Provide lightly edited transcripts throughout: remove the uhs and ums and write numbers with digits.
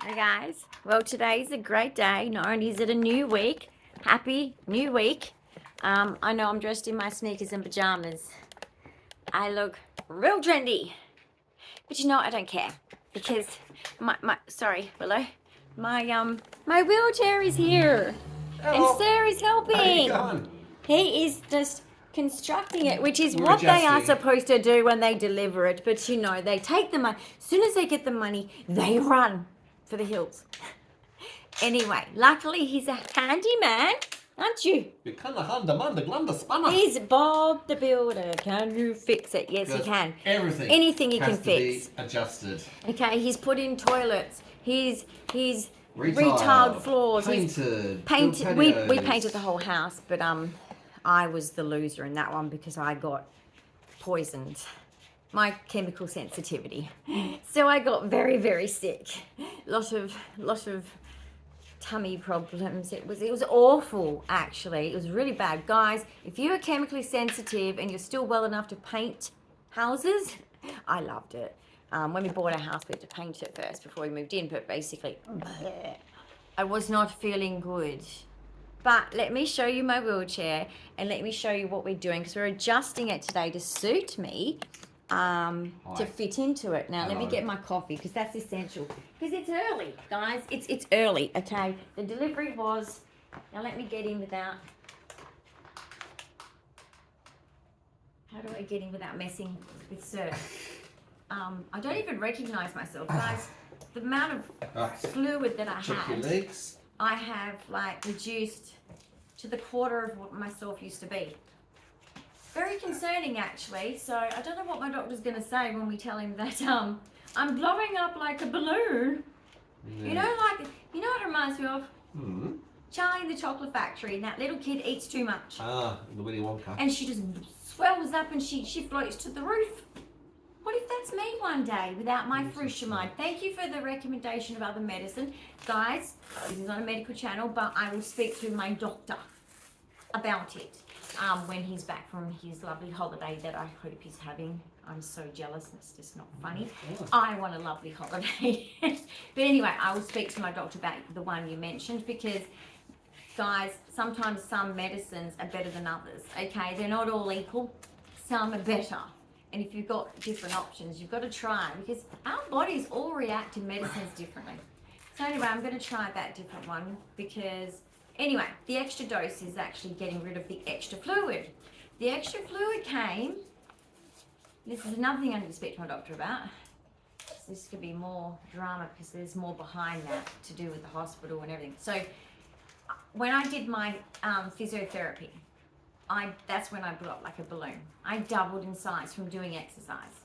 Hi guys, well today's a great day. Not only is it a new week, happy new week. I know I'm dressed in my sneakers and pajamas. I look real trendy, but you know I don't care because sorry Willow, my wheelchair is here and Sarah's helping. How you going? He is just constructing it, which is We're what they are adjusting. supposed to do when they deliver it. But you know, they take the money. As soon as they get the money, they run for the hills. Anyway, luckily he's a handy man, aren't you? Wir können nach Hand, der Mann, der Glam, der Spanner. He's Bob the Builder. Can you fix it? Yes, he Because can. Everything. Anything he has can to fix. Be adjusted. Okay, he's put in toilets. He's Retiled, retiled floors. Painted. Painted. We painted the whole house, but I was the loser in that one because I got poisoned. My chemical sensitivity. So I got very, very sick. Lot of tummy problems. It was awful, actually. It was really bad. Guys, if you are chemically sensitive and you're still well enough to paint houses, I loved it. When we bought our house, we had to paint it first before we moved in, but basically, I was not feeling good. But let me show you my wheelchair and let me show you what we're doing because we're adjusting it today to suit me. To fit into it. Now, let me get my coffee because that's essential. Because it's early, guys. It's early, okay? The delivery was... Now, let me get in without... How do I get in without messing with Sir? I don't even recognise myself, guys. The amount of fluid that I Check your had, legs. I have, like, reduced to the quarter of what myself used to be. Very concerning, actually. So I don't know what my doctor's going to say when we tell him that I'm blowing up like a balloon. Yeah. You know what it reminds me of? Mm-hmm. Charlie in the Chocolate Factory, and that little kid eats too much. The Willy Wonka. And she just swells up and she floats to the roof. What if that's me one day without my fructamide? Thank you for the recommendation about the medicine. Guys, this is not a medical channel, but I will speak to my doctor about it. When he's back from his lovely holiday that I hope he's having. I'm so jealous, it's just not funny. Oh. I want a lovely holiday. But anyway, I will speak to my doctor about the one you mentioned because, guys, sometimes some medicines are better than others, okay? They're not all equal. Some are better. And if you've got different options, you've got to try because our bodies all react to medicines differently. So anyway, I'm going to try that different one because... Anyway, the extra dose is actually getting rid of the extra fluid. The extra fluid came, this is another thing I need to speak to my doctor about. This could be more drama because there's more behind that to do with the hospital and everything. So when I did my physiotherapy, that's when I blew up like a balloon. I doubled in size from doing exercise.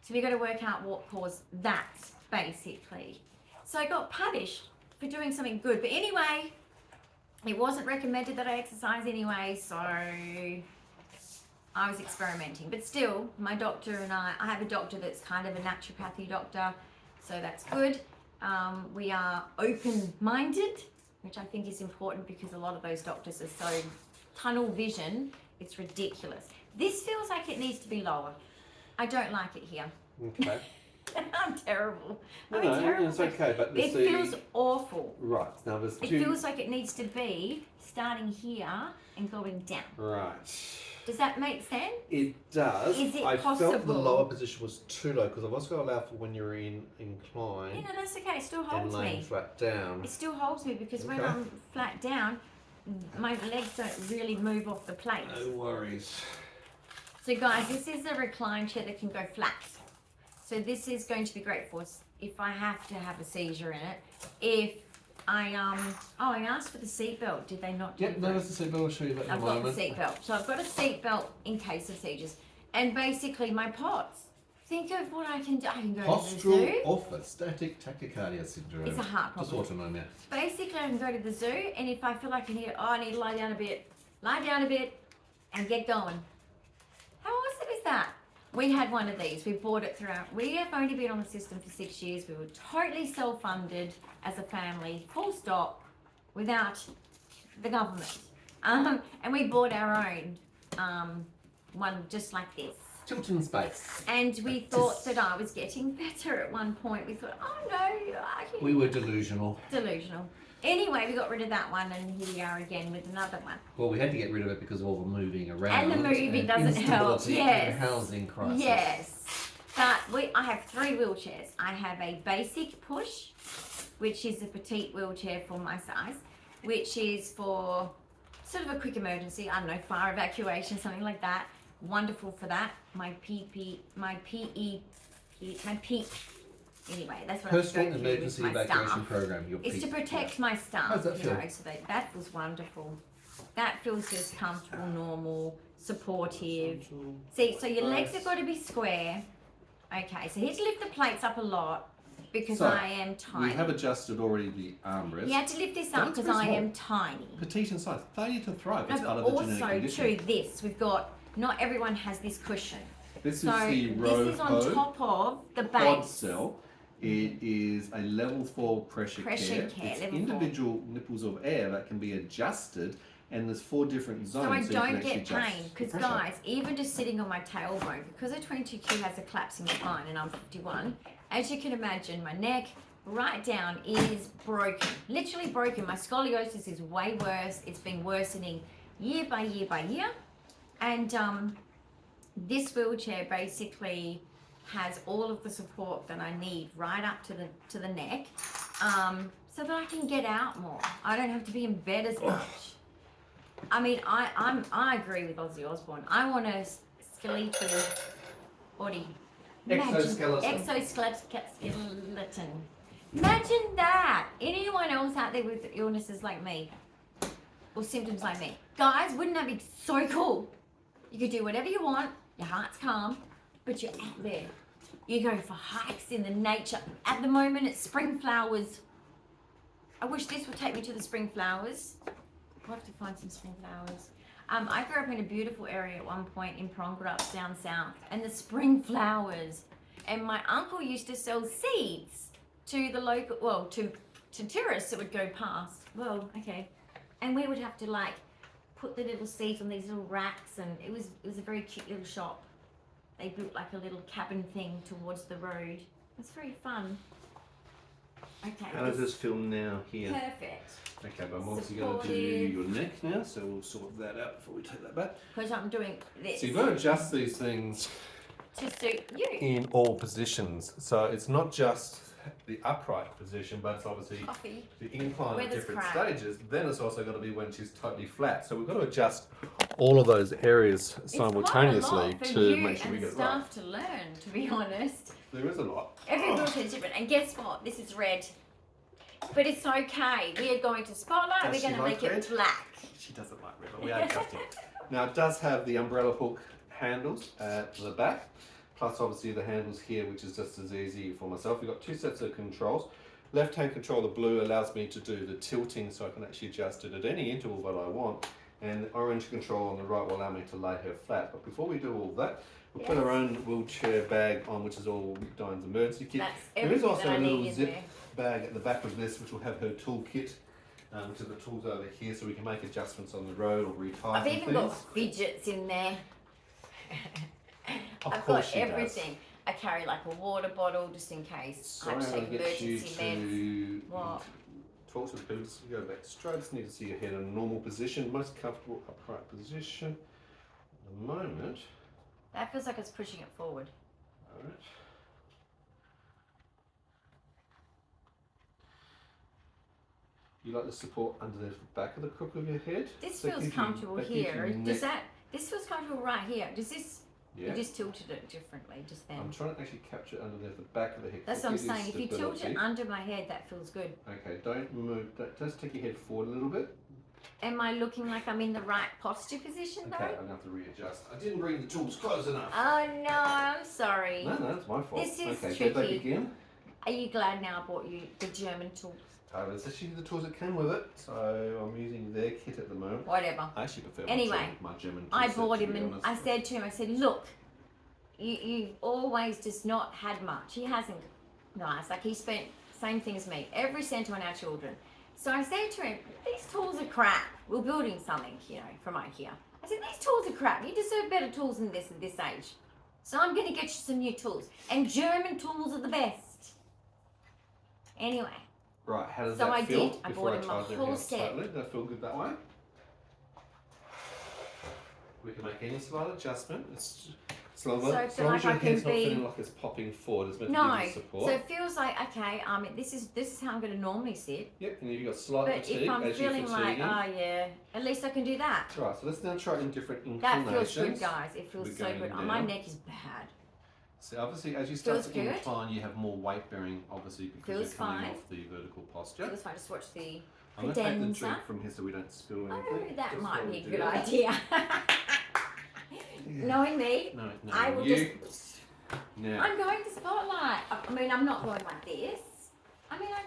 So we got to work out what caused that, basically. So I got punished for doing something good. But anyway, it wasn't recommended that I exercise anyway, so I was experimenting. But still, my doctor and I have a doctor that's kind of a naturopathy doctor, so that's good. We are open-minded, which I think is important because a lot of those doctors are so tunnel vision, it's ridiculous. This feels like it needs to be lower. I don't like it here. Okay. I'm terrible. No, terrible. it's okay, but it feels awful. Right, now there's two... It feels like it needs to be starting here and going down. Right. Does that make sense? It does. Is it I possible? felt the lower position was too low because I've also got to allow for when you're in incline. Yeah, no, that's okay. It still holds and laying me. flat down. It still holds me because when I'm flat down, my legs don't really move off the plate. No worries. So guys, this is a recline chair that can go flat. So this is going to be great for us if I have to have a seizure in it. If I I asked for the seatbelt. Did they not? Yep, there's the seatbelt. I'll show you that in a moment. I've got the seatbelt. So I've got a seatbelt in case of seizures. And basically my POTS. Think of what I can do. I can go to the zoo. Postural orthostatic tachycardia syndrome. It's a heart problem. Just autonomic. Basically, I can go to the zoo, and if I feel like I need to lie down a bit, and get going. How awesome is that? We had one of these. We bought it throughout. We have only been on the system for 6 years. We were totally self-funded as a family, full stop, without the government. And we bought our own one just like this. Tilting space. And we thought that I was getting better at one point. We thought, oh no, We were delusional. delusional. Anyway, we got rid of that one, and here we are again with another one. Well, we had to get rid of it because of all the moving around. And the moving doesn't help. instability Yes. and housing crisis. Yes. But I have 3 wheelchairs. I have a basic push, which is a petite wheelchair for my size, which is for sort of a quick emergency. I don't know, fire evacuation, something like that. Wonderful for that. My PE. Anyway, that's what Personal I'm going emergency through with my evacuation staff. program. Your It's to PEEP. protect my staff. How does that feel? So that feels wonderful. That feels just comfortable, normal, supportive. See, so your legs have got to be square. Okay, so he had to lift the plates up a lot because So, I am tiny. We have adjusted already the armrest. He had to lift this up That's because I very am tiny. Petite in size. Failure to thrive. No, It's but part of the also genetic too, condition. this we've got. Not everyone has this cushion. This So is the this is on Roho top of the quad base. cell. It is a level 4 pressure care. care, It's level 4. individual nipples of air that can be adjusted, and there's 4 different zones. So I you can don't actually get adjust pain the because pressure. guys, even just sitting on my tailbone, because a 22Q has a collapsing spine and I'm 51, as you can imagine, my neck right down is broken, literally broken. My scoliosis is way worse. It's been worsening year by year by year, and this wheelchair basically has all of the support that I need right up to the neck, so that I can get out more. I don't have to be in bed as much. I mean, I agree with Ozzy Osbourne. I want a skeletal body. Exoskeleton. Imagine that. Anyone else out there with illnesses like me or symptoms like me, guys, wouldn't that be so cool? You could do whatever you want. Your heart's calm, but you're out there. You go for hikes in the nature. At the moment, it's spring flowers. I wish this would take me to the spring flowers. I'll have to find some spring flowers. I grew up in a beautiful area at one point in Prongerup down south, and the spring flowers. And my uncle used to sell seeds to the local, well, to tourists that would go past. Well, okay, and we would have to like put the little seeds on these little racks, and it was a very cute little shop. They built like a little cabin thing towards the road. It's very fun. Okay. How does this feel now here? Perfect. Okay, but I'm obviously going to do your neck now, so we'll sort that out before we take that back. Because I'm doing this So you've got to adjust these things to suit you. in all positions. So it's not just the upright position, but it's obviously Coffee. the incline Where at there's different crack. stages. Then it's also got to be when she's totally flat. So we've got to adjust all of those areas simultaneously it's quite a lot for to you make sure we and get it right. staff to learn, to be honest. There is a lot. Every wheelchair is different. And guess what? This is red. But it's okay. We are going to Spotlight. Does We're going she to like make red? it black. She doesn't like red, but we are adjusting. Now it does have the umbrella hook handles at the back, plus obviously the handles here, which is just as easy for myself. We've got 2 sets of controls. Left hand control, the blue, allows me to do the tilting, so I can actually adjust it at any interval that I want. And the orange control on the right will allow me to lay her flat. But before we do all that, we'll put our own wheelchair bag on, which is all Dyan's emergency kit. That's There is everything also that I a need little in zip there. bag at the back of this, which will have her toolkit. To the tools over here, so we can make adjustments on the road or retie I've some even got things. fidgets in there. Of I've course got she does. everything. I carry like a water bottle just in case. Sorry, I I'm have to going take to get you emergency meds. to What? talk to the people. Just go back straight. Just need to see your head in a normal position, most comfortable upright position. At the moment. That feels like it's pushing it forward. All right. You like the support under the back of the crook of your head? This So it feels gives you- comfortable that gives here. you Does neck- this feels comfortable right here? Does this? Yeah. You just tilted it differently just then. I'm trying to actually capture it underneath the back of the head. That's to what I'm give you saying. If you tilt it stability. under my head, that feels good. Okay, don't move. Just take your head forward a little bit. Am I looking like I'm in the right posture position Okay, though? I'm gonna have to readjust. I didn't bring the tools close enough. Oh no, I'm sorry. No, it's my fault. This is okay, go back tricky. again. Are you glad now I bought you the German tools? It's actually the tools that came with it, so I'm using their kit at the moment. Whatever. I actually prefer Anyway, my German tool I set, bought to him be and honest. I said to him, I said, look, you've always just not had much. He hasn't, nice, like he spent, same thing as me, every cent on our children. So I said to him, these tools are crap. We're building something, from IKEA. I said, these tools are crap. You deserve better tools than this at this age. So I'm going to get you some new tools. And German tools are the best. Anyway. Right, how does So that I feel? did. I before bought him a charge whole everything set. slightly? Does that feel good that way? We can make any slight adjustment. As long So I as feel long like as your I head's can not be- feeling like it's popping forward, it's meant No. to give you support. So it feels like, okay, this is how I'm going to normally sit. Yep, and if you've got slight But fatigue if I'm as you're feeling like, fatiguing. yeah, at least I can do that. Right, so let's now try it in different That inclinations. feels good, guys. It feels We're so going good. down. My neck is bad. So obviously, as you start Feels to good. incline, you have more weight bearing, obviously, because Feels you're coming fine. off the vertical posture. Feels fine. Just watch the I'm going to take the cadenza. drink from here so we don't spill anything. Oh, that Just might while be a we good do that. idea. Knowing me, No, I will you. just. Now, I'm going to spotlight. I mean, I'm not going like this. I mean, I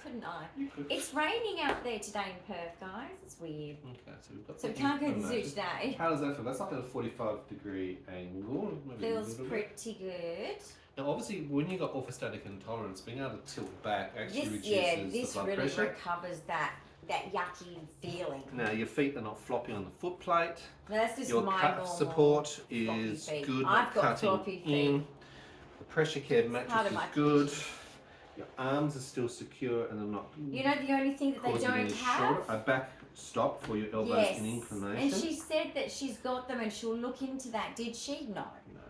couldn't I? you could. It's raining out there today in Perth, guys. It's weird. Okay, so we've got So we the can't go to the zoo inclination. today. How does that feel? That's like at a 45-degree angle. Maybe a Feels little bit. pretty good. Now, obviously, when you've got orthostatic intolerance, being able to tilt back actually This, reduces this the blood really pressure. recovers that yucky feeling. Now, your feet are not floppy on the foot plate. No, that's just Your my calf normal support is feet. good, I've not got cutting floppy feet. in. The pressure care part mattress of is my good. Your arms are still secure and they're not You know the only thing that they causing don't any have? shoulder. A back stop for your elbows Yes. in inclination. And she said that she's got them and she'll look into that. Did she? No. No.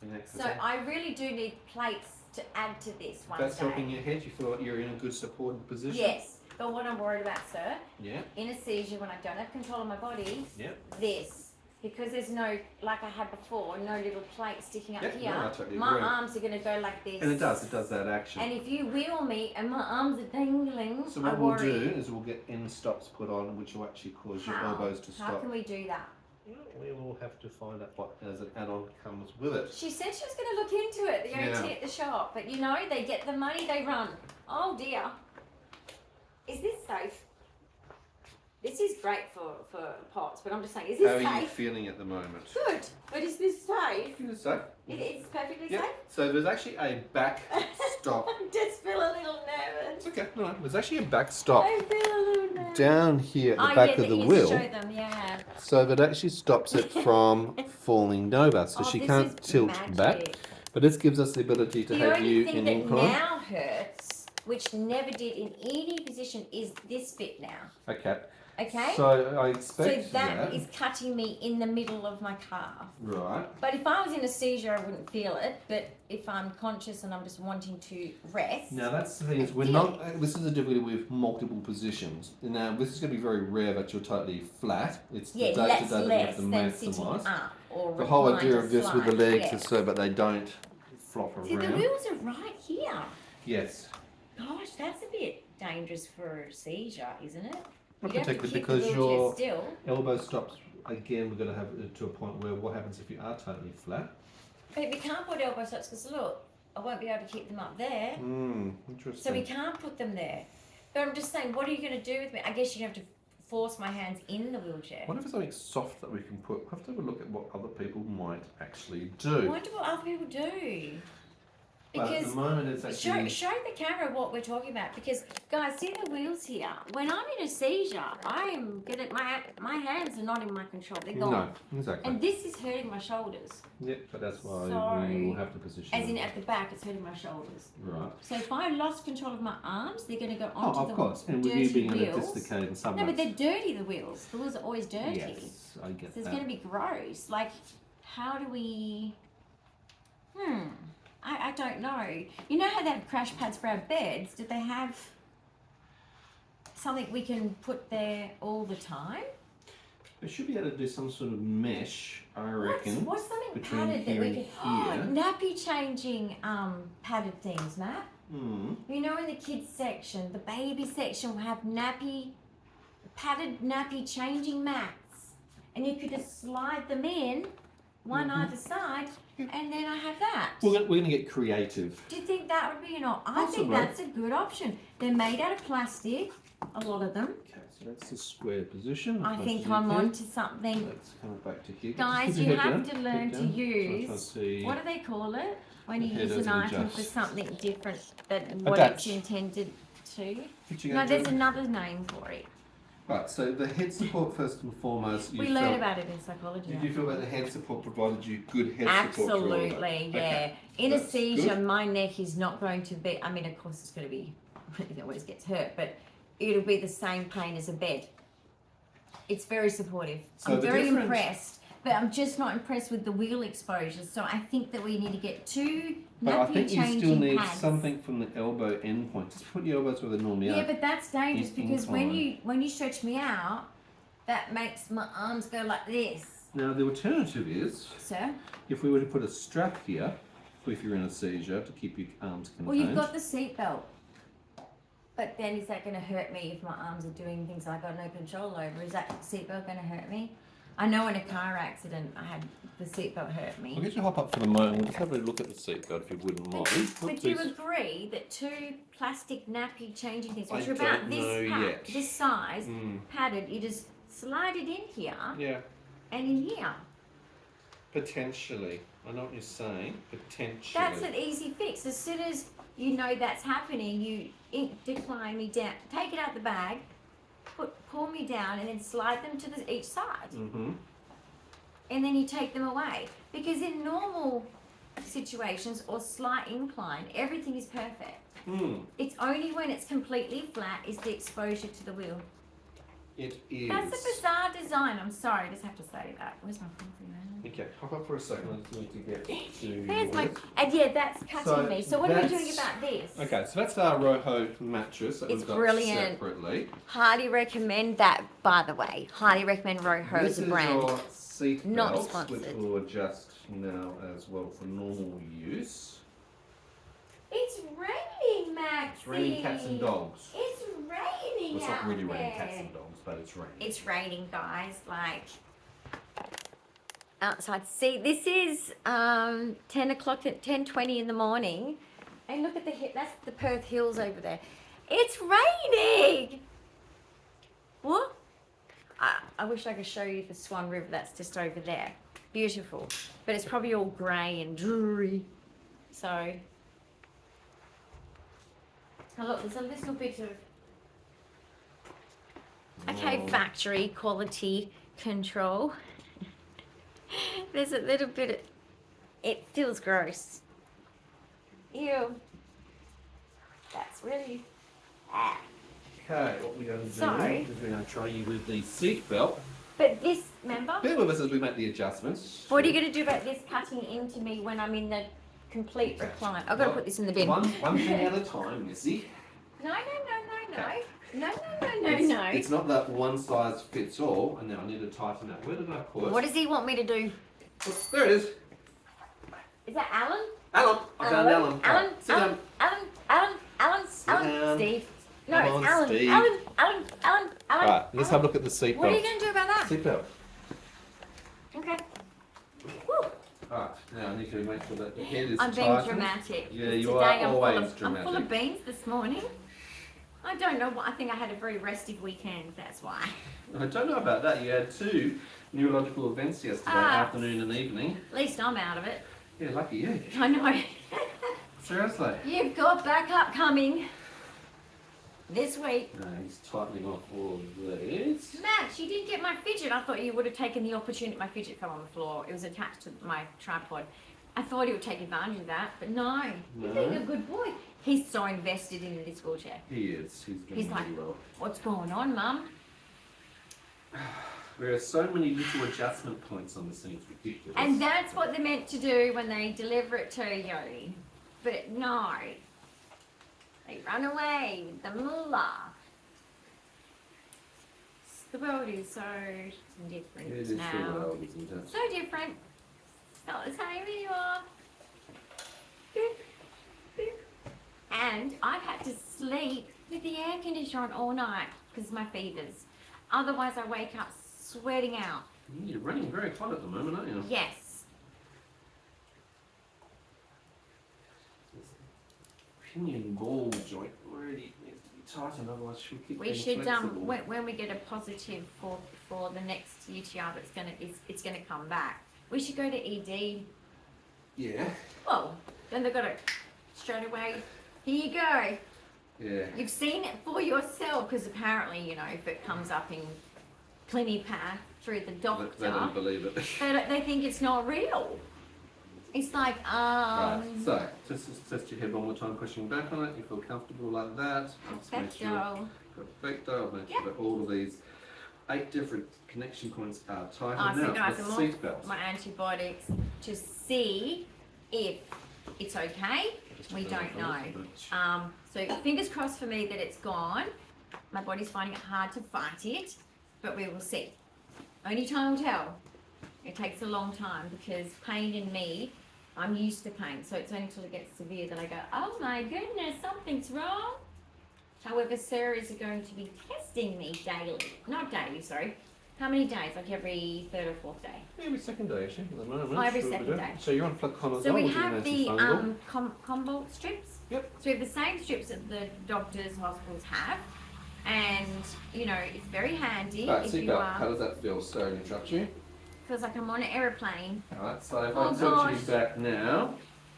And that's So I really do need plates to add to this one that's day. helping your head. You feel like you're in a good supported position. Yes. But what I'm worried about, sir, Yeah. in a seizure when I don't have control of my body, Yeah. this. Because there's no, like I had before, no little plate sticking up Yeah, here. no, I totally My agree. arms are going to go like this. And it does that action. And if you wheel me and my arms are dangling, So I what we'll worry. do is we'll get end stops put on, which will actually cause your How? elbows to How stop. can we do that? We will have to find out what as an add-on comes with it. She said she was going to look into it, the OT Yeah. at the shop. But you know, they get the money, they run. Oh dear. Is this safe? This is great for pots, but I'm just saying, is How this are you safe? feeling at the moment? Good. But is this safe? So, It's perfectly yeah. safe? So there's actually a back stop. I just feel a little nervous. It's okay. No, there's actually a back stop I feel a little nervous. down here at the Oh, back yeah, of that the you wheel. show them, yeah. So that actually stops it from falling over. So Oh, she this can't is tilt magic. back. But this gives us the ability to The have only you thing in that incline. now hurts, which never did in any position, is this bit now. Okay. Okay? So I So expect that is cutting me in the middle of my calf. right. But if I was in a seizure, I wouldn't feel it. But if I'm conscious and I'm just wanting to rest, Now that's the thing is we're Yeah. not. This is a difficulty with multiple positions. Now this is going to be very rare that you're totally flat. It's the yeah, day less to day that we have less to than sitting maximise. up or The whole reclined idea or of this with the slide, legs yeah. is so that they don't flop See, the around. wheels are right here. Yes. Gosh, that's a bit dangerous for a seizure, isn't it? Not You don't have to particularly keep the because wheelchair your still. elbow stops. Again, we're going to have it to a point where what happens if you are totally flat? But we can't put elbow stops because look, I won't be able to keep them up there. Interesting. So we can't put them there. But I'm just saying, what are you going to do with me? I guess you're going to have to force my hands in the wheelchair. What if it's something soft that we can put? We'll have to have a look at what other people might actually I do. wonder what other people do. But at Because the moment, it's actually. show the camera what we're talking about. Because guys, see the wheels here. When I'm in a seizure, I am good at my hands are not in my control. They're gone. No, exactly. And this is hurting my shoulders. Yep, but that's why Sorry. we will have to position. As in them. at the back, it's hurting my shoulders. Right. So if I lost control of my arms, they're going to go Oh, onto of the course. And with dirty you being able to wheels. dislocate and some. No, but they're dirty, the wheels. The wheels are always dirty. Yes, I get So it's that. going to be gross. Like, how do we... I don't know. You know how they have crash pads for our beds? Do they have something we can put there all the time? They should be able to do some sort of mesh, I reckon. What's something between padded that here we and can... here. nappy changing padded things, Matt. Hmm. You know, in the kids section, the baby section will have padded nappy changing mats, and you could just slide them in, one either side, and then I have that. We're going to get creative. Do you think that would be an option? I Possibly. think that's a good option. They're made out of plastic, a lot of them. Okay, so that's the square position. I As think much as I'm you can. onto something. Let's come back to here. Guys, Just keep you your head have down, to learn head to down. So I'm use, trying to see- what do they call it? When you The use head an doesn't item for adjust. something different than what Attach. it's intended to. What you No, gonna there's do? another name for it. Right, so the head support first and foremost. We learn about it in psychology. Did you feel that the head support provided you good head support? Absolutely, yeah. Okay. In a That's seizure, good. my neck is not going to be, I mean, of course it's going to be, it always gets hurt, but it'll be the same pain as a bed. It's very supportive. So I'm the very difference- impressed, but I'm just not impressed with the wheel exposure. So I think that we need to get two But I nappy think you changing still need pads. something from the elbow end point. Just put your elbows where they normally Yeah, are. but that's dangerous because when Incline. you stretch me out, that makes my arms go like this. Now the alternative is, Sir? if we were to put a strap here, if you're in a seizure, to keep your arms contained. Well, you've got the seatbelt. But then is that going to hurt me if my arms are doing things I've got no control over? Is that seatbelt going to hurt me? I know in a car accident I had the seatbelt hurt I'll me. get you to hop up for the moment. We'll just have a look at the seatbelt if you wouldn't mind. Would you agree that two plastic nappy changing things, which I are about don't know yet. this size, Mm. padded, you just slide it in here Yeah, and in here. potentially. I know what you're saying. Potentially. That's an easy fix. As soon as you know that's happening, you decline me down, take it out the bag, pull me down, and then slide them to each side. Mm-hmm. And then you take them away. Because in normal situations or slight incline, everything is perfect. Mm. It's only when it's completely flat is the exposure to the wheel. It is. That's a bizarre design. I'm sorry, I just have to say that. Where's my coffee, man? Okay, hop up for a second. I just need to get to. There's my, yours. and yeah, that's cutting So me. So what are we that's- doing about this? Okay, so that's our Roho mattress that It's we've got brilliant. separately. Highly recommend that, by the way. Highly recommend Roho This as a is brand. your seat Not belt, sponsored. which we'll adjust now as well for normal use. It's raining, Maxie. It's raining cats and dogs. It's raining Well, it's out not really there. raining cats and dogs, but it's raining. It's raining, guys. Like outside. See, this is 10 o'clock at 10:20 in the morning, and look at that's the Perth Hills over there. It's raining. What? I wish I could show you the Swan River. That's just over there. Beautiful, but it's probably all grey and dreary. So. Oh, look, there's a little bit of okay, factory quality control. There's a little bit of, it feels gross. Ew. That's really, Okay, what we're going to do Sorry. is we're going to try you with the seat belt. But this, remember? Bear with us as we make the adjustments. What are you going to do about this cutting into me when I'm in the complete recline? I've got to put this in the bin. One thing at a time, Missy. No. It's not that one size fits all, and now I need to tighten that. Where did I put? What does he want me to do? There it is. Is that Alan? Alan. I found Alan. Alan, Right, sit down. Alan, down. Steve. No, Come it's on, Alan. Steve. Alan. Right, let's have a look at the seat What are belt. you going to do about that? Seat belt. Okay. Woo. Alright, now I need to make sure that the head is I'm being tightened. dramatic. Yeah, you Today are always I'm full dramatic. of beans this morning. I don't know what. I think I had a very restive weekend. That's why. I don't know about that. You had 2 neurological events yesterday, afternoon and evening. At least I'm out of it. Yeah, lucky you. I know. Seriously. You've got backup coming this week. No, he's tightening off all of these. Max, you didn't get my fidget. I thought you would have taken the opportunity. My fidget fell on the floor. It was attached to my tripod. I thought he would take advantage of that, but no. You're being a good boy. He's so invested in this wheelchair. He is. He's doing He's like, really well. what's going on, Mum? There are so many little adjustment points on this thing. It's ridiculous. And that's what they're meant to do when they deliver it to you. But no. They run away with the moolah. The world is so different It is now. the world, isn't it? So different. Not the same anymore. And I've had to sleep with the air conditioner on all night because of my fevers. Otherwise I wake up sweating out. You're running very hot at the moment, aren't you? Yes. Pinion ball joint really needs to be tightened, otherwise she'll keep We being should flexible. when we get a positive for the next UTI that's it's gonna come back. We should go to ED. Yeah. Well, then they've got to straight away. Here you go. Yeah. You've seen it for yourself, because apparently, you know, if it comes up in Clinipath through the doctor, They don't believe it. they think it's not real. It's like, Right, so, just test your head one more time, pushing back on it. You feel comfortable like that. Just make sure perfecto. Make sure that all of these 8 different connection points are tightened. So Now, guys, the I'm seatbelt. off my antibiotics to see if it's okay. We don't know. So fingers crossed for me that it's gone. My body's finding it hard to fight it, but we will see. Only time will tell. It takes a long time because pain in me, I'm used to pain. So it's only until it gets severe that I go, oh my goodness, something's wrong. However, Sarah is going to be testing me daily. Not daily, sorry. How many days? Like every 3rd or 4th day? Every second day, actually, at the moment. Oh, every Sure we second do. day. So you're on fluconazole, So we which is have an the antifungal. combo strips. Yep. So we have the same strips that the doctors, hospitals have. And, you know, it's very handy Right, if you seatbelt. are... How does that feel? Sorry to interrupt you. Feels like I'm on an aeroplane. Alright, so if Oh, I tilt you gosh. back now,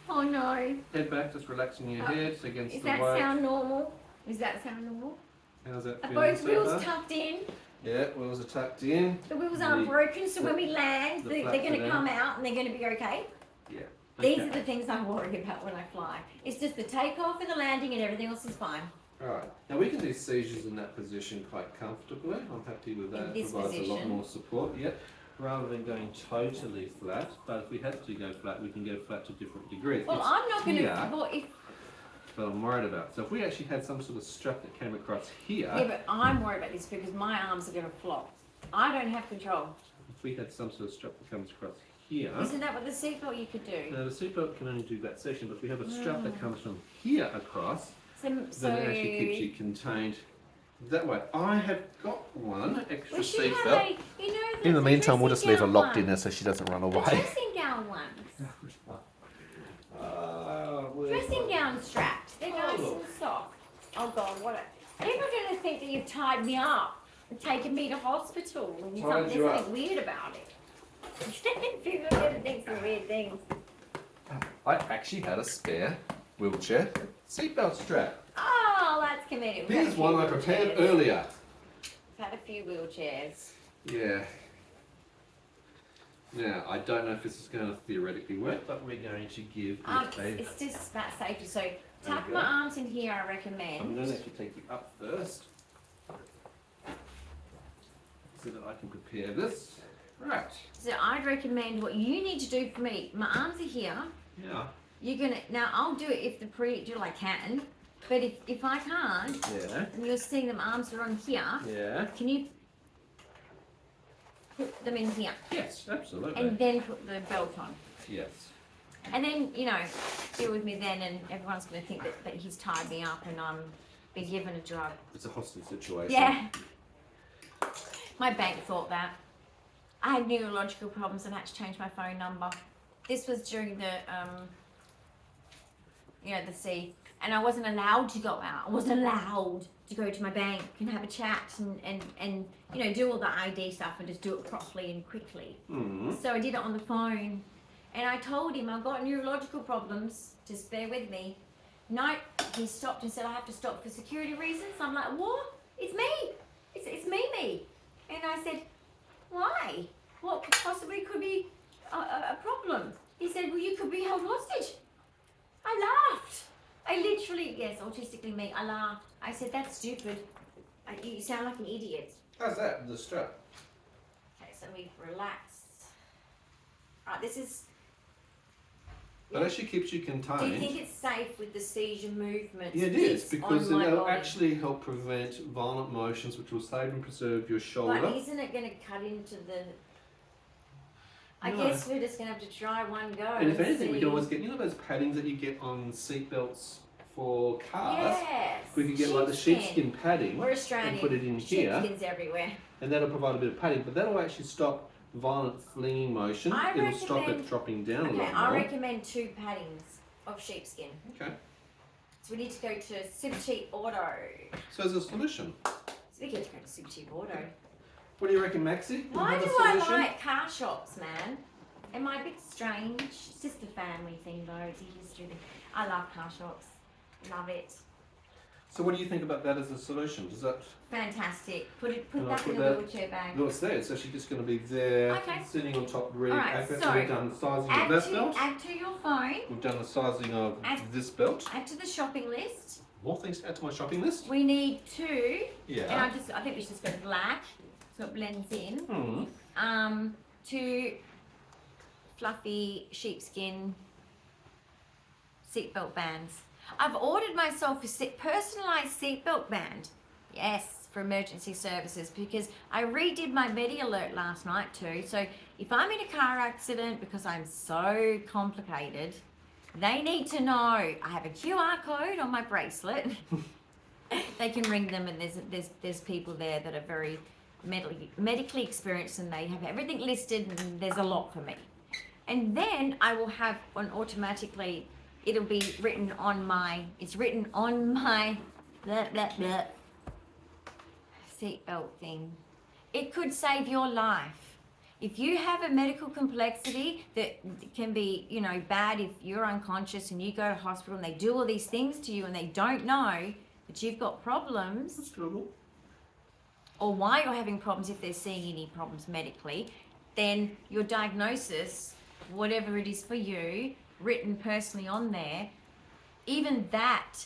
Oh no. head back, just relaxing your head against Does the that weight. sound normal? Does that sound normal? How's that Are feeling both so wheels far? tucked in? Yeah, wheels are tucked in. The wheels aren't The- broken, so when we land, the they're flaps going are to down. come out and they're going to be okay. Yeah. These Okay. are the things I worry about when I fly. It's just the takeoff and the landing and everything else is fine. Alright, now we can do seizures in that position quite comfortably. I'm happy with that. In It this provides a lot position. more support, yeah. Rather than going totally flat, but if we had to go flat, we can go flat to different degrees. Well, It's I'm not going to... here Well, if... that I'm worried about. So if we actually had some sort of strap that came across here, Yeah, but I'm worried about this because my arms are going to flop. I don't have control. if we had some sort of strap that comes across here, Isn't that what the seatbelt you could do? now the seatbelt can only do that section, but if we have a strap that comes from here across, So then it actually keeps you contained that way. I have got one extra we should have seatbelt. a... You know, In the meantime, we'll just leave her locked in there there so she doesn't run The away. dressing gown ones. Dressing gown straps. They're nice and soft. Oh God, what a... People are going to think that you've tied me up and taken me to hospital. And Tied there's you something weird about it. People are going to think some weird things. I actually had a spare wheelchair seatbelt strap. Oh, that's committed. We've had a Here's few one I prepared wheelchairs. earlier. We've had a few wheelchairs. Yeah. Now, I don't know if this is going to theoretically work, but we're going to give it a... It's just about safety. So There tuck we my go. arms in here, I I'm recommend. going to actually take you up first so that I can prepare this. Right. So I'd recommend what you need to do for me. My arms are here. Yeah. You're gonna now. I'll do it if the pre-dual I can, but if I can't, Yeah. and you're seeing them arms are on here, Yeah. can you put them in here Yes, absolutely. and then put the belt on, Yes. and then you know deal with me then, and everyone's gonna think that he's tied me up and I'm been given a drug. It's a hostage situation. Yeah. My bank thought that. I had neurological problems and had to change my phone number. This was during the, the sea. And I wasn't allowed to go out. I wasn't allowed to go to my bank and have a chat and do all the ID stuff and just do it properly and quickly. Mm. So I did it on the phone. And I told him I've got neurological problems. Just bear with me. No, he stopped and said I have to stop for security reasons. I'm like, what? It's me. It's me. And I said, why? What possibly could be a problem? He said, well, you could be held hostage. I laughed. I literally, yes, autistically me, I laughed. I said, that's stupid. You sound like an idiot. How's that, the strap? Okay, so we relax. Right, this is... But actually keeps you contained. Do you think it's safe with the seizure movements? Yeah, it is, bits because on my it'll body? actually help prevent violent motions, which will save and preserve your shoulder. But isn't it going to cut into the... I No. guess we're just going to have to try one go. And if anything, we see. can always get, those paddings that you get on seatbelts for cars? Yes. We could get like the sheepskin padding We're Australian. and put it in here, Sheepskins everywhere. and that'll provide a bit of padding, but that'll actually stop violent flinging motion. I It'll stop it recommend- dropping down a Okay, lot I more. recommend 2 paddings of sheepskin. Okay. So we need to go to Super Auto. So there's a solution. So we get to go to Super Auto. What do you reckon, Maxie? Why Another do I solution? like car shops, man? Am I a bit strange? It's just a family thing, though. It's a history thing. I love car shops. Love it. So what do you think about that as a solution? Does that... Fantastic. Put Can I that put in the that- wheelchair bag. No, it's there. It's actually just going to be there, Okay. sitting on top, really Alright, accurate. so So we've done the sizing of that belt. Add to your phone. We've done the sizing of Add- this belt. Add to the shopping list. More things to add to my shopping list. We need 2. Yeah. And I think we should just go black so it blends in. Hmm. 2 fluffy sheepskin seatbelt bands. I've ordered myself a personalised seatbelt band. Yes, for emergency services, because I redid my Medi Alert last night too. So if I'm in a car accident, because I'm so complicated, they need to know I have a QR code on my bracelet. They can ring them, and there's people there that are very medically experienced, and they have everything listed, and there's a lot for me. And then I will have automatically, it'll be written on my, blah, blah, blah, seatbelt thing. It could save your life. If you have a medical complexity that can be, you know, bad if you're unconscious and you go to hospital and they do all these things to you and they don't know that you've got problems, That's doable. or why you're having problems, if they're seeing any problems medically, then your diagnosis, whatever it is for you, written personally on there, even that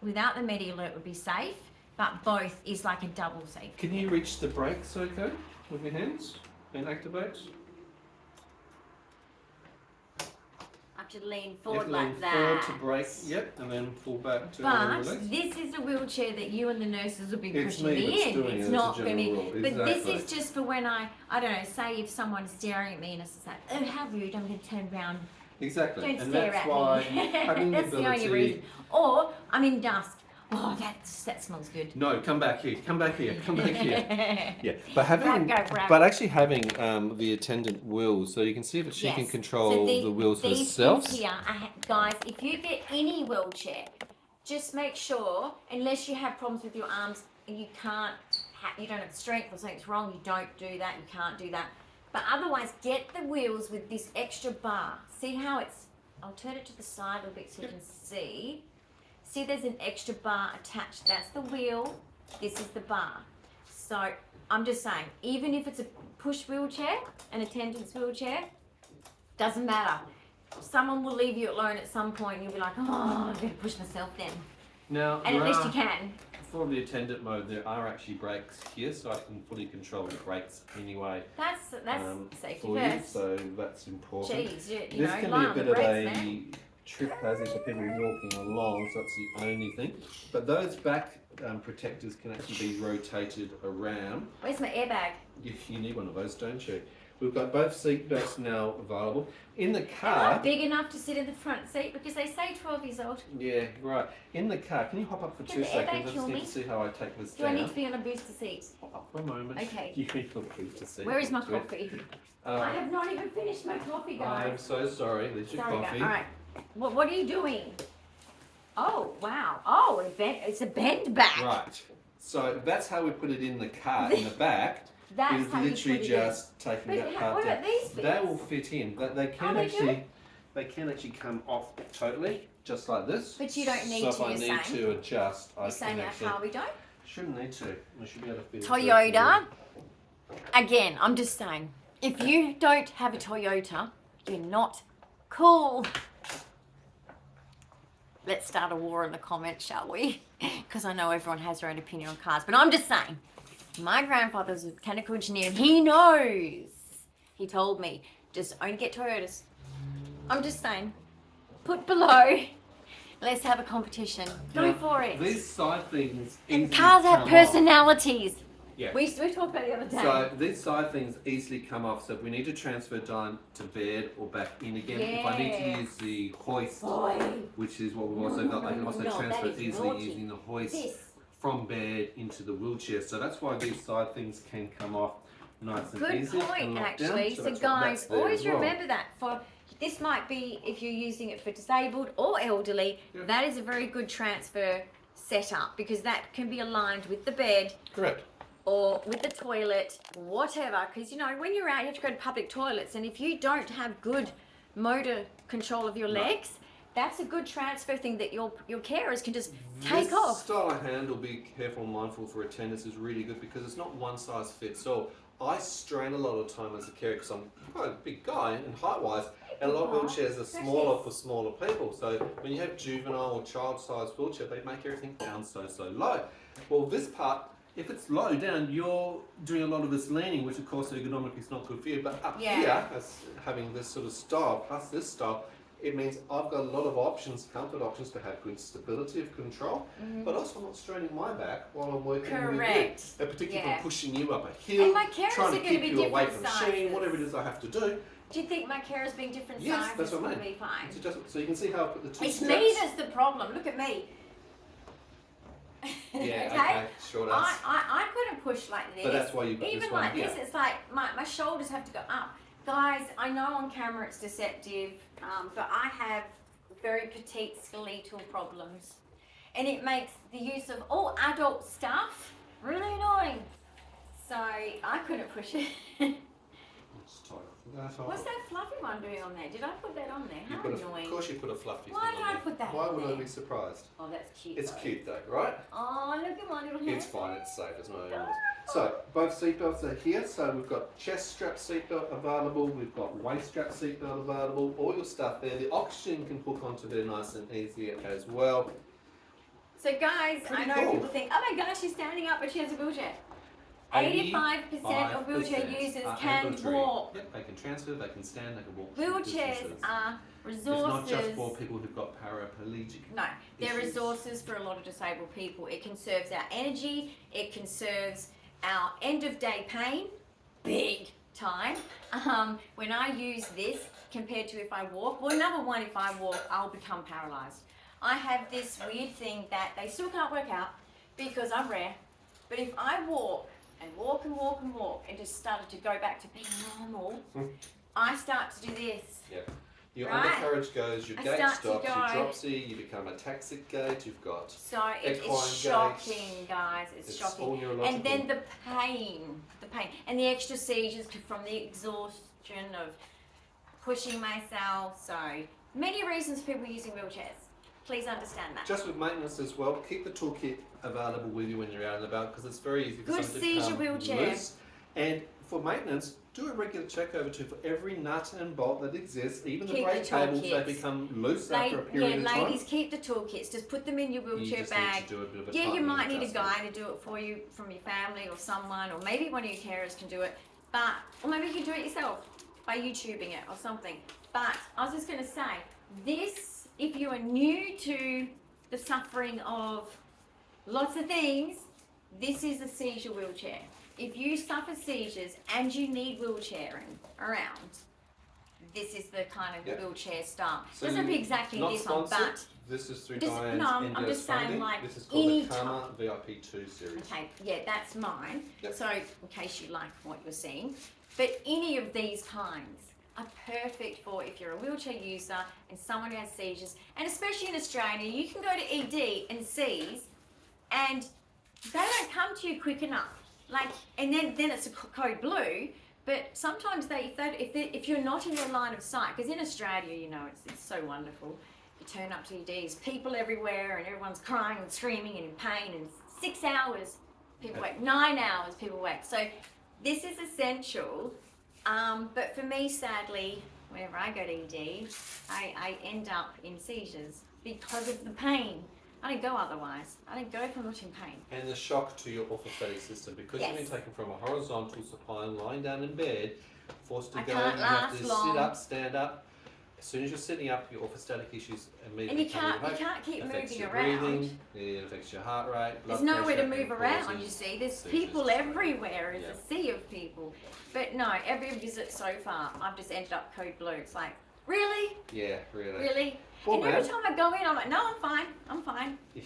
without the Medi Alert would be safe, but both is like a double safe. Can you reach the brakes okay with your hands and activate? I have to lean forward Yep, like lean that. forward to brake, yep, and then pull back to But release. this is a wheelchair that you and the nurses will be It's pushing me me that's in. doing it, It's as a not going to general be. rule. But this Exactly. is just for when I don't know, say if someone's staring at me and it's like, oh, how rude, I'm going to turn around. Exactly, Don't and stare that's at why me. having the That's the only ability... reason. Or I'm in dusk. Oh, that smells good. No, come back here, come back here, come back here. Yeah, but Grab. but actually having the attendant wheels, so you can see if she can Yes. control So the wheels these herself. things here, guys, if you get any wheelchair, just make sure, unless you have problems with your arms and you can't, you don't have strength or something's wrong, you don't do that, you can't do that. But otherwise, get the wheels with this extra bar. See how it's, I'll turn it to the side a little bit so you can see. See, there's an extra bar attached. That's the wheel. This is the bar. So I'm just saying, even if it's a push wheelchair, an attendant's wheelchair, doesn't matter. Someone will leave you alone at some point and you'll be like, oh, I'm going to push myself then. Now, And at least you can. for the attendant mode, there are actually brakes here, so I can fully control the brakes anyway. That's safety for you, first. so that's important. Jeez, you This know, can lie be a on the bit of brakes, a man. trip hazard for people walking along, so that's the only thing. But those back protectors can actually be rotated around. Where's my airbag? You need one of those, don't you? We've got both seat belts now available. In the Am I car, big enough to sit in the front seat? Because they say 12 years old. yeah, right. In the car, can you hop up for Can 2 the airbag seconds? I kill just need me? to see how I take this Do I down. need to be on a booster seat? Hop up for a moment. Okay. You need to booster seat. Where is my That's it. coffee? I Um, have not even finished my coffee, guys. I'm so sorry. There's your Sorry, coffee. guys. All right. What are you doing? Oh, wow. Oh, it's a bend back. Right. So that's how we put it in the car. In the back That's is how you literally put it just taking But that how- part what down. about these bits? They will fit in. They can they actually. They can actually come off totally, just like this. But you don't need so to, if I you're need saying? to adjust, I You're saying can our actually. car we don't? Shouldn't need to. I should be able to fit it Toyota. Again, I'm just saying, if you don't have a Toyota, you're not cool. Let's start a war in the comments, shall we? Because I know everyone has their own opinion on cars. But I'm just saying, my grandfather's a mechanical engineer. He knows. He told me, just only get Toyotas. I'm just saying, put below. Let's have a competition. Go Now, for it. These side things. And easily cars have come off. personalities. Yeah. We talked about it the other day. So these side things easily come off. So if we need to transfer Dyan to bed or back in again, if I need to Yes. use the hoist, Boy, which is what we've also got, I can also No, that transfer is easily naughty. using the hoist this. from bed into the wheelchair. So that's why these side things can come off nice and Good easy. and point, lock actually. down. So, that's what guys, that's there always as well. remember that. For this might be if you're using it for disabled or elderly. Yep. That is a very good transfer setup because that can be aligned with the bed Correct. or with the toilet, whatever. Because you know, when you're out, you have to go to public toilets, and if you don't have good motor control of your legs, that's a good transfer thing that your carers can just take this off. style of handle, be careful and mindful for attendance, is really good because it's not one size fits all. I strain a lot of time as a carer because I'm quite a big guy and height-wise, and a lot of wheelchairs are smaller for smaller people. So when you have juvenile or child-sized wheelchair, they make everything down so low. Well, this part, if it's low down, you're doing a lot of this leaning, which of course ergonomically is not good for you. But up here, as having this sort of style plus this style, it means I've got a lot of options, comfort options to have good stability of control, but also I'm not straining my back while I'm working with you. And particularly if I'm pushing you up a hill, And my carers trying are to going to keep be you away different from sizes. machine, whatever it is I have to do. Do you think my carers being different Yes, sizes that's what I will mean. be fine? So you can see how I put the two It's straps. me that's the problem. Look at me. Yeah, okay, sure does. I couldn't push like this. But that's why you put Even this one like here. this, it's like my shoulders have to go up. Guys, I know on camera it's deceptive, but I have very petite skeletal problems. And it makes the use of all adult stuff really annoying. So I couldn't push it. Let's tie that off. What's that fluffy one doing on there? Did I put that on there? You How put annoying. of course you put a fluffy Why thing did on I there. put that Why on would I there? be surprised? Oh, that's cute. It's though. cute though, right? Oh, look at my little hand. It's fine, it's safe, there's no animals. So, both seatbelts are here. So we've got chest strap seatbelt available, we've got waist strap seatbelt available, all your stuff there. The oxygen can hook onto there nice and easy as well. So guys, Pretty I know cool. people think, oh my gosh, she's standing up but she has a wheelchair. 85% of wheelchair 85% users are can ambulatory. walk. Yep, they can transfer, they can stand, they can walk. Wheelchairs distances. are It's resources. not just for people who've got paraplegic. No, they're issues. resources for a lot of disabled people. It conserves our energy, it conserves our end of day pain, big time. When I use this compared to if I walk, well, number one, if I walk, I'll become paralyzed. I have this weird thing that they still can't work out because I'm rare, but if I walk and walk and walk and walk and just started to go back to being normal, I start to do this. Yep. Your Right. undercarriage goes, your I gate start to stops, go. your dropsy, you become a taxic gate, you've got So it's equine shocking, guys. It's shocking. all neurological. And then the pain, and the extra seizures from the exhaustion of pushing myself. So many reasons for people using wheelchairs. Please understand that. Just with maintenance as well, keep the toolkit available with you when you're out and about because it's very easy for Good something seizure to become wheelchair. loose. And for maintenance, do a regular check over too for every nut and bolt that exists. Even Keep the brake the cables, they toolkits. become loose after a period of time. Ladies, keep the toolkits. Just put them in your You wheelchair just bag. need to do a bit of a Yeah, you tightening might need a adjustment. guy to do it for you from your family or someone, or maybe one of your carers can do it. Or maybe you can do it yourself by YouTubing it or something. But I was just going to say, this, if you are new to the suffering of lots of things, this is a seizure wheelchair. If you suffer seizures and you need wheelchairing around, this is the kind of Yep. wheelchair style. So Doesn't have to be you- exactly not this one, sponsored. but This is through This- Dyan's no, I'm NDS just saying, funding. like, This is called any the Karma VIP2 series. okay, yeah, that's mine. Yep. So in case you like what you're seeing, but any of these kinds are perfect for if you're a wheelchair user and someone who has seizures, and especially in Australia, you can go to ED and seize, and they don't come to you quick enough. Like, and then it's a code blue. But sometimes if you're not in your line of sight, because in Australia, you know, it's so wonderful. You turn up to EDs, people everywhere, and everyone's crying and screaming and in pain. And 6 hours, people wait. 9 hours, people wait. So this is essential. But for me, sadly, whenever I go to ED, I end up in seizures because of the pain. I don't go otherwise. I don't go if I'm not in pain. And the shock to your orthostatic system because Yes. you've been taken from a horizontal supine, lying down in bed, forced to I go, can't you have last to long. sit up, stand up. As soon as you're sitting up, your orthostatic issues immediately And you come into can't play. keep It affects moving your around. breathing, it affects your heart rate, blood There's nowhere to pressure, move and around, causes you see. There's seizures people to spread. everywhere. It's Yeah. a sea of people. But no, every visit so far, I've just ended up code blue. It's like, really? Yeah, really. Really? Poor and every man. time I go in, I'm like, no, I'm fine. I'm fine. It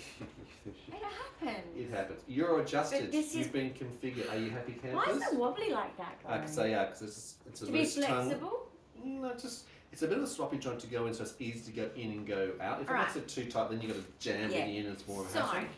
happens. It happens. You're adjusted. But this is- You've been configured. Are you happy Why campers? is it wobbly like that, I guys? can say yeah, because it's a To be loose tongue. flexible? No, just it's a bit of a sloppy joint to go in, so it's easy to go in and go out. If it Alright. makes it too tight, then you got to jam Yeah. it in. It's more of a So, hassle.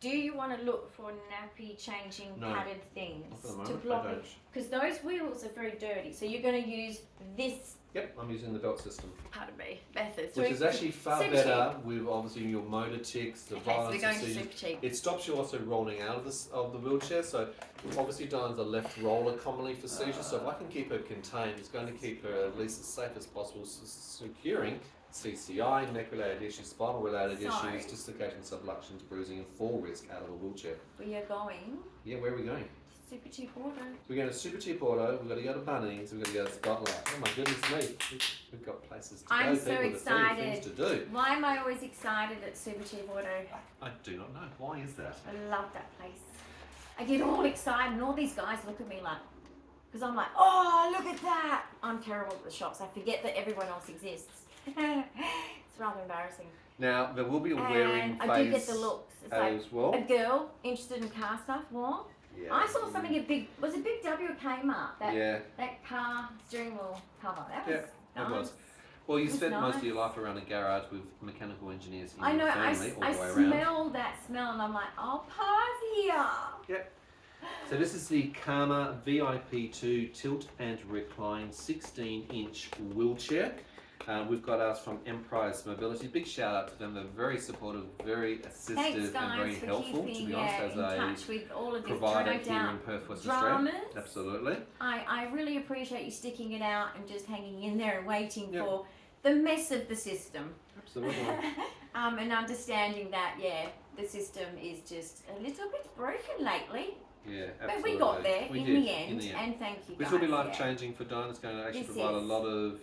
Do you want to look for nappy changing No. padded things Not for the to moment, I block don't. it? Because those wheels are very dirty. So you're going to use this, Yep, I'm using the belt system. pardon me, method. Which is actually far super better with obviously your motor tics, the Okay, so violence, we're going and to seizures. super cheap. It stops you also rolling out of the wheelchair. So obviously Dyan's a left roller commonly for seizures. So if I can keep her contained, it's going to keep her at least as safe as possible, securing CCI, neck-related issues, spinal-related Sorry. issues, dislocations, subluxations, bruising, and fall risk out of a wheelchair. We are going Yeah, where are we going? super cheap auto. We're going to Super Cheap Auto, we've got to go to Bunnings, we've got to go to Spotlight. Oh my goodness me, we've got places to I'm go, so people excited. to see, things to do. Why am I always excited at super cheap auto? I do not know. Why is that? I love that place. I get all excited and all these guys look at me like, because I'm like, oh, look at that. I'm terrible at the shops. I forget that everyone else exists. It's rather embarrassing. Now, there will be a wearing And phase I do get the looks. It's like as well. a girl interested in car stuff more. Yeah. I saw something at was it Big W at Kmart? Yeah, That car steering wheel cover. That was Yeah, it nice. was. Well, you It's spent most of nice. your life around a garage with mechanical engineers in I know, your family all I the way around. smell that smell and I'm like, I'll pause here. Yep. So this is the Karma VIP2 tilt and recline 16-inch wheelchair. We've got ours from Emprise Mobility. Big shout out to them. They're very supportive, very assistive, Thanks and guys very for helpful. keeping To be honest, in as touch a with all of this. provider Trying to here in out Perth, West dramas. Australia. Absolutely. I really appreciate you sticking it out and just hanging in there and waiting Yep. for the mess of the system. Absolutely. And understanding that, yeah, the system is just a little bit broken lately. Yeah, But absolutely. we got there We in did, the end, and thank you Which guys. will be life yeah. changing for Dyan. It's going to actually This provide a is. lot of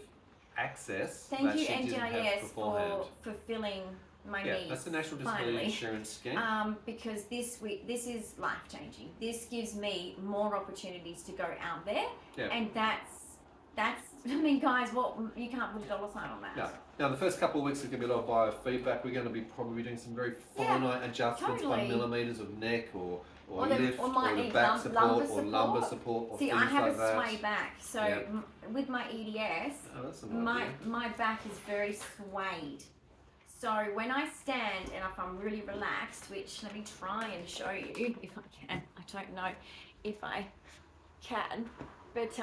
access Thank that you, she didn't have NDIS, beforehand. for fulfilling my Yeah, needs. that's the National Disability finally. Insurance Scheme. Because this is life changing. This gives me more opportunities to go out there, Yeah. and that's. I mean, guys, what you can't put a dollar sign on that. Yeah. Now, the first couple of weeks, there's going to be a lot of biofeedback. We're going to be probably doing some very finite adjustments by totally. millimetres of neck or Or lift or might the need back lumbar support or lumbar support or See, things I have like a that. sway back, so Yep. with my EDS, Oh, that's an idea. my back is very swayed. So when I stand and if I'm really relaxed, which let me try and show you if I can. I don't know if I can, but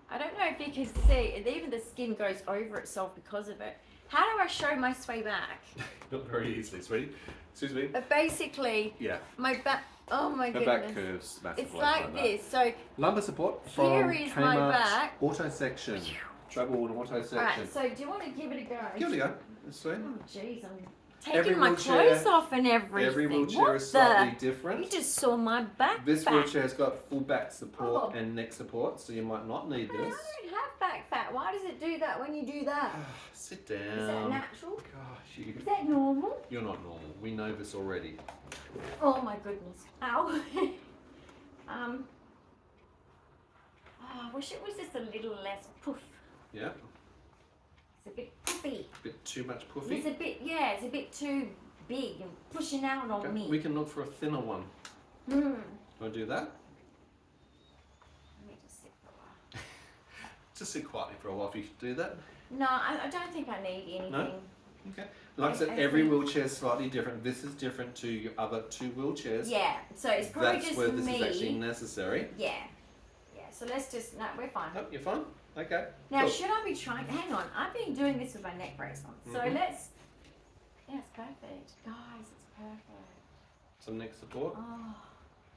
I don't know if you can see. Even the skin goes over itself because of it. How do I show my sway back? Not very easily, sweetie. Excuse me. Basically, Yeah. my back. Oh my Her goodness. back curves massively. It's like that. this. So Lumbar support from Here is my Kmart back. Auto Section. Travel and Auto Section. Alright, so do you want to give it a go? Give it a go. Let's see. Oh jeez, I'm taking Every my wheelchair- clothes off and everything. Every wheelchair what is slightly the? different. You just saw my back. This fat. wheelchair has got full back support Oh. and neck support, so you might not need Hey, this. I don't have back fat. Why does it do that when you do that? Sit down. Is that natural? Gosh, Is that normal? you're not normal. We know this already. Oh my goodness. Ow. I wish it was just a little less poof. Yeah, It's a bit puffy. a bit too much puffy. It's a bit, yeah, it's a bit too big and pushing out on Okay, me. we can look for a thinner one. Hmm. Want to do that? Let me just sit for a while. Just sit quietly for a while if you could do that. No, I don't think I need anything. No? Okay. Like I said, I every think- wheelchair is slightly different. This is different to your other two wheelchairs. Yeah, so it's probably That's just where this me. is actually necessary. Yeah. Yeah, so let's just, no, we're fine. Nope, you're fine. Okay. Now, cool. should I be trying, hang on, I've been doing this with my neck brace on. So Mhm. let's, yeah, it's perfect. Guys, it's perfect. Some neck support. Oh,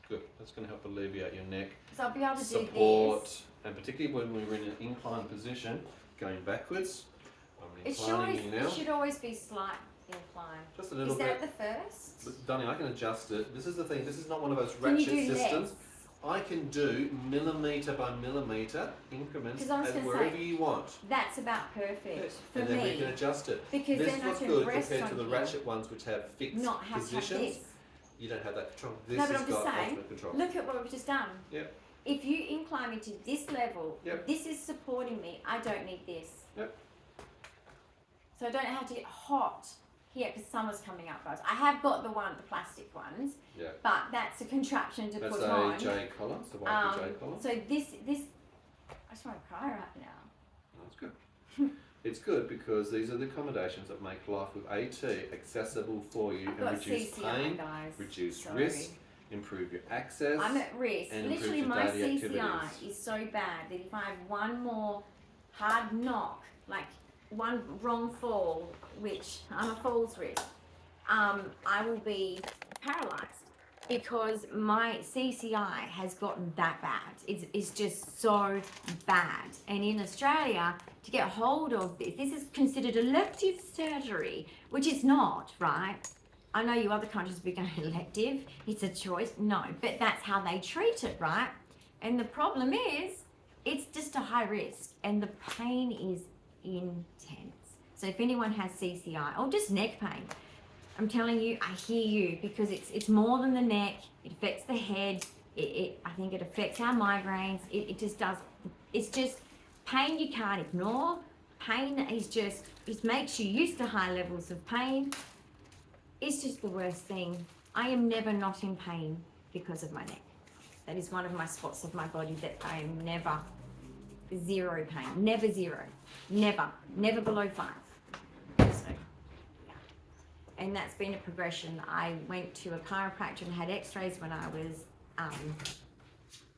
Good. That's going to help alleviate your neck so I'll be able to support, do this. and particularly when we're in an inclined position, going backwards. I'm It should, inclining always, you now. it should always be slight incline. Just a little Is that bit. the first? But Dunny, I can adjust it. This is the thing. This is not one of those Can you ratchet do systems. less? I can do millimetre by millimetre increments 'Cause I was at gonna wherever say, you want. That's about perfect for and then we can me. adjust it. Because This then is I what's can good rest compared to on the here. ratchet ones which have fixed Not have to have positions. this. You don't have that control. This No, but has I'm just got saying, ultimate control. Look at what we've just done. Yep. If you incline me to this level, Yep. this is supporting me. I don't need this. Yep. So I don't have to get hot here because summer's coming up, guys. I have got the plastic ones, Yeah. but that's a contraption to That's put a on. J collar. It's the white J collar. So this, I just want to cry right now. That's good. It's good because these are the accommodations that make life with AT accessible for you and reduce pain, guys. reduce Sorry. risk, improve your access. I'm at risk. and Literally, improve my your daily CCI activities. is so bad that if I have one more hard knock, like one wrong fall, which I'm a falls risk, I will be paralyzed because my CCI has gotten that bad. It's just so bad. And in Australia, to get hold of this is considered elective surgery, which is not, right? I know you other countries be going elective, it's a choice. No, but that's how they treat it, right? And the problem is, it's just a high risk and the pain is intense. So if anyone has CCI or just neck pain, I'm telling you, I hear you, because it's more than the neck. It affects the head. I think it affects our migraines. It just does. It's just pain you can't ignore. Pain is just, it makes you used to high levels of pain. It's just the worst thing. I am never not in pain because of my neck. That is one of my spots of my body that I am never zero pain. Never zero. Never below 5. So, yeah. And that's been a progression. I went to a chiropractor and had x-rays when I was,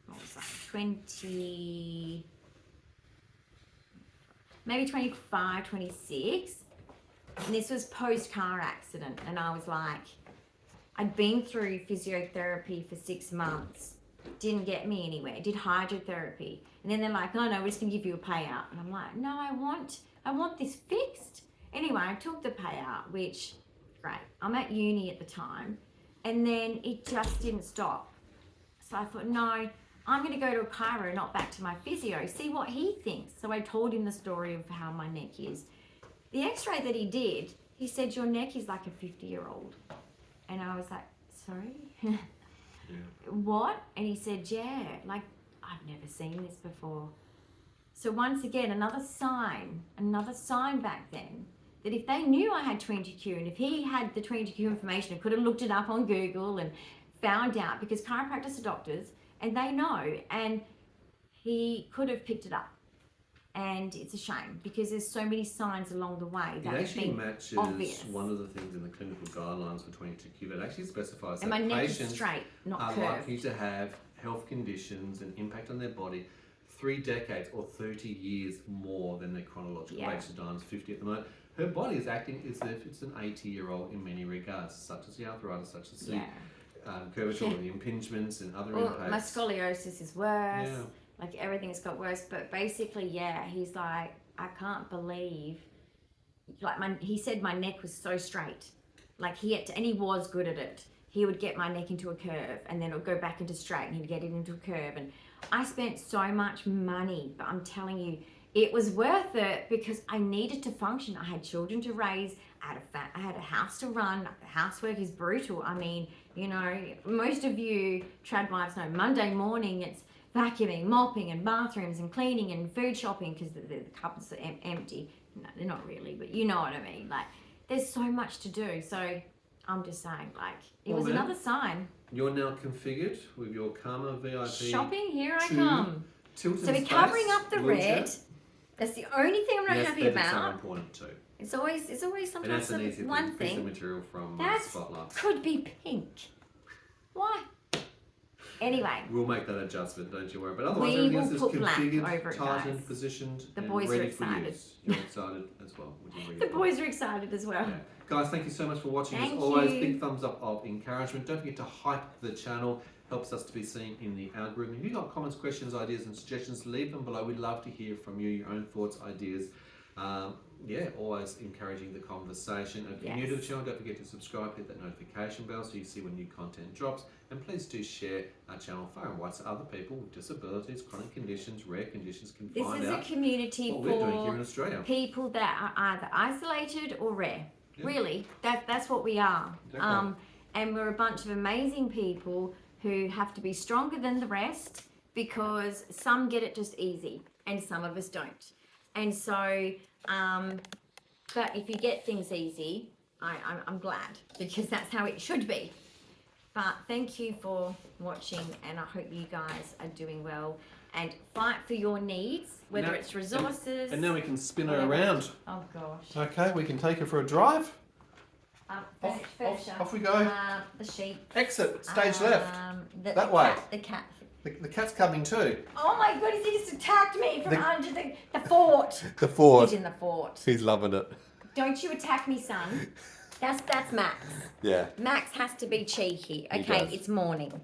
what was that, 20, maybe 25, 26. And this was post-car accident. And I was like, I'd been through physiotherapy for 6 months. Didn't get me anywhere. Did hydrotherapy. And then they're like, no, we're just going to give you a payout. And I'm like, no, I want this fixed. Anyway, I took the payout, which, great. I'm at uni at the time. And then it just didn't stop. So I thought, no, I'm going to go to a chiro, not back to my physio, see what he thinks. So I told him the story of how my neck is. The x-ray that he did, he said, your neck is like a 50-year-old. And I was like, sorry? Yeah. What? And he said, yeah, like, I've never seen this before. So once again, another sign back then, that if they knew I had 20Q, and if he had the 20Q information, and could have looked it up on Google and found out, because chiropractors are doctors, and they know, and he could have picked it up. And it's a shame, because there's so many signs along the way It that have actually been matches obvious. one of the things in the clinical guidelines for 22q that actually specifies And that my neck is patients straight, not are curved. likely to have health conditions and impact on their body 3 decades or 30 years more than their chronological Yeah. age. So Diane's 50 at the moment. Her body is acting as if it's an 80-year-old in many regards, such as the arthritis, such as the curvature, Yeah. the impingements and other Well, impacts. my scoliosis is worse. Yeah. Like, everything's got worse. But basically, yeah, he's like, I can't believe, like, he said my neck was so straight. Like, he had to, and he was good at it. He would get my neck into a curve, and then it would go back into straight, and he'd get it into a curve. And I spent so much money, but I'm telling you, it was worth it, because I needed to function. I had children to raise. I had a house to run. Housework is brutal. I mean, you know, most of you trad wives know Monday morning it's vacuuming, mopping, and bathrooms, and cleaning, and food shopping, because the cupboards are empty. No, they're not really, but you know what I mean. Like, there's so much to do. So I'm just saying, like, it was another sign. You're now configured with your Karma VIP. Shopping, here I 2 come. Tilton So we're space covering up the wheelchair. red. That's the only thing I'm not Yes, happy that is so about. important too. It's always And sometimes that's an easy one piece of thing. material from That Spotlight. could be pink. Why? Anyway, We'll make that adjustment, don't you worry. But otherwise, We everything will else is put black configured, over it, tightened, guys. positioned, The and boys are ready for excited. use. You're excited as well, which is really the good. boys are excited as well. Yeah. Guys, thank you so much for watching. Thank As always, you. big thumbs up of encouragement. Don't forget to hype the channel. Helps us to be seen in the algorithm. If you've got comments, questions, ideas, and suggestions, leave them below. We'd love to hear from you, your own thoughts, ideas. Always encouraging the conversation. If you're new to the channel, don't forget to subscribe, hit that notification bell so you see when new content drops. And please do share our channel far and wide so other people with disabilities, chronic conditions, rare conditions can This find is a out community what we're doing here for in Australia. people that are either isolated or rare. Yeah. Really, that's what we are. Definitely. And we're a bunch of amazing people who have to be stronger than the rest, because some get it just easy and some of us don't. And so, but if you get things easy, I'm glad, because that's how it should be. But thank you for watching, and I hope you guys are doing well. and fight for your needs, whether Now- it's resources. And now we can spin her whatever. around. Oh gosh. Okay, we can take her for a drive. Furniture. Off we go. The sheep. Exit, stage left. The That way. The cat. The cat's coming too. Oh my goodness, he just attacked me from under the fort. The fort. He's in the fort. He's loving it. Don't you attack me, son. That's Max. Yeah. Max has to be cheeky. He Okay, does. it's morning.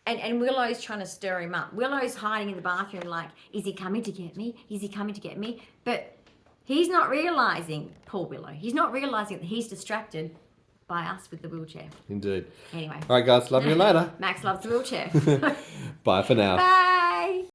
And Willow's trying to stir him up. Willow's hiding in the bathroom like, is he coming to get me? Is he coming to get me? But he's not realising, poor Willow, he's not realising that he's distracted by us with the wheelchair. Indeed. Anyway. All right, guys. Love you later. Max loves the wheelchair. Bye for now. Bye.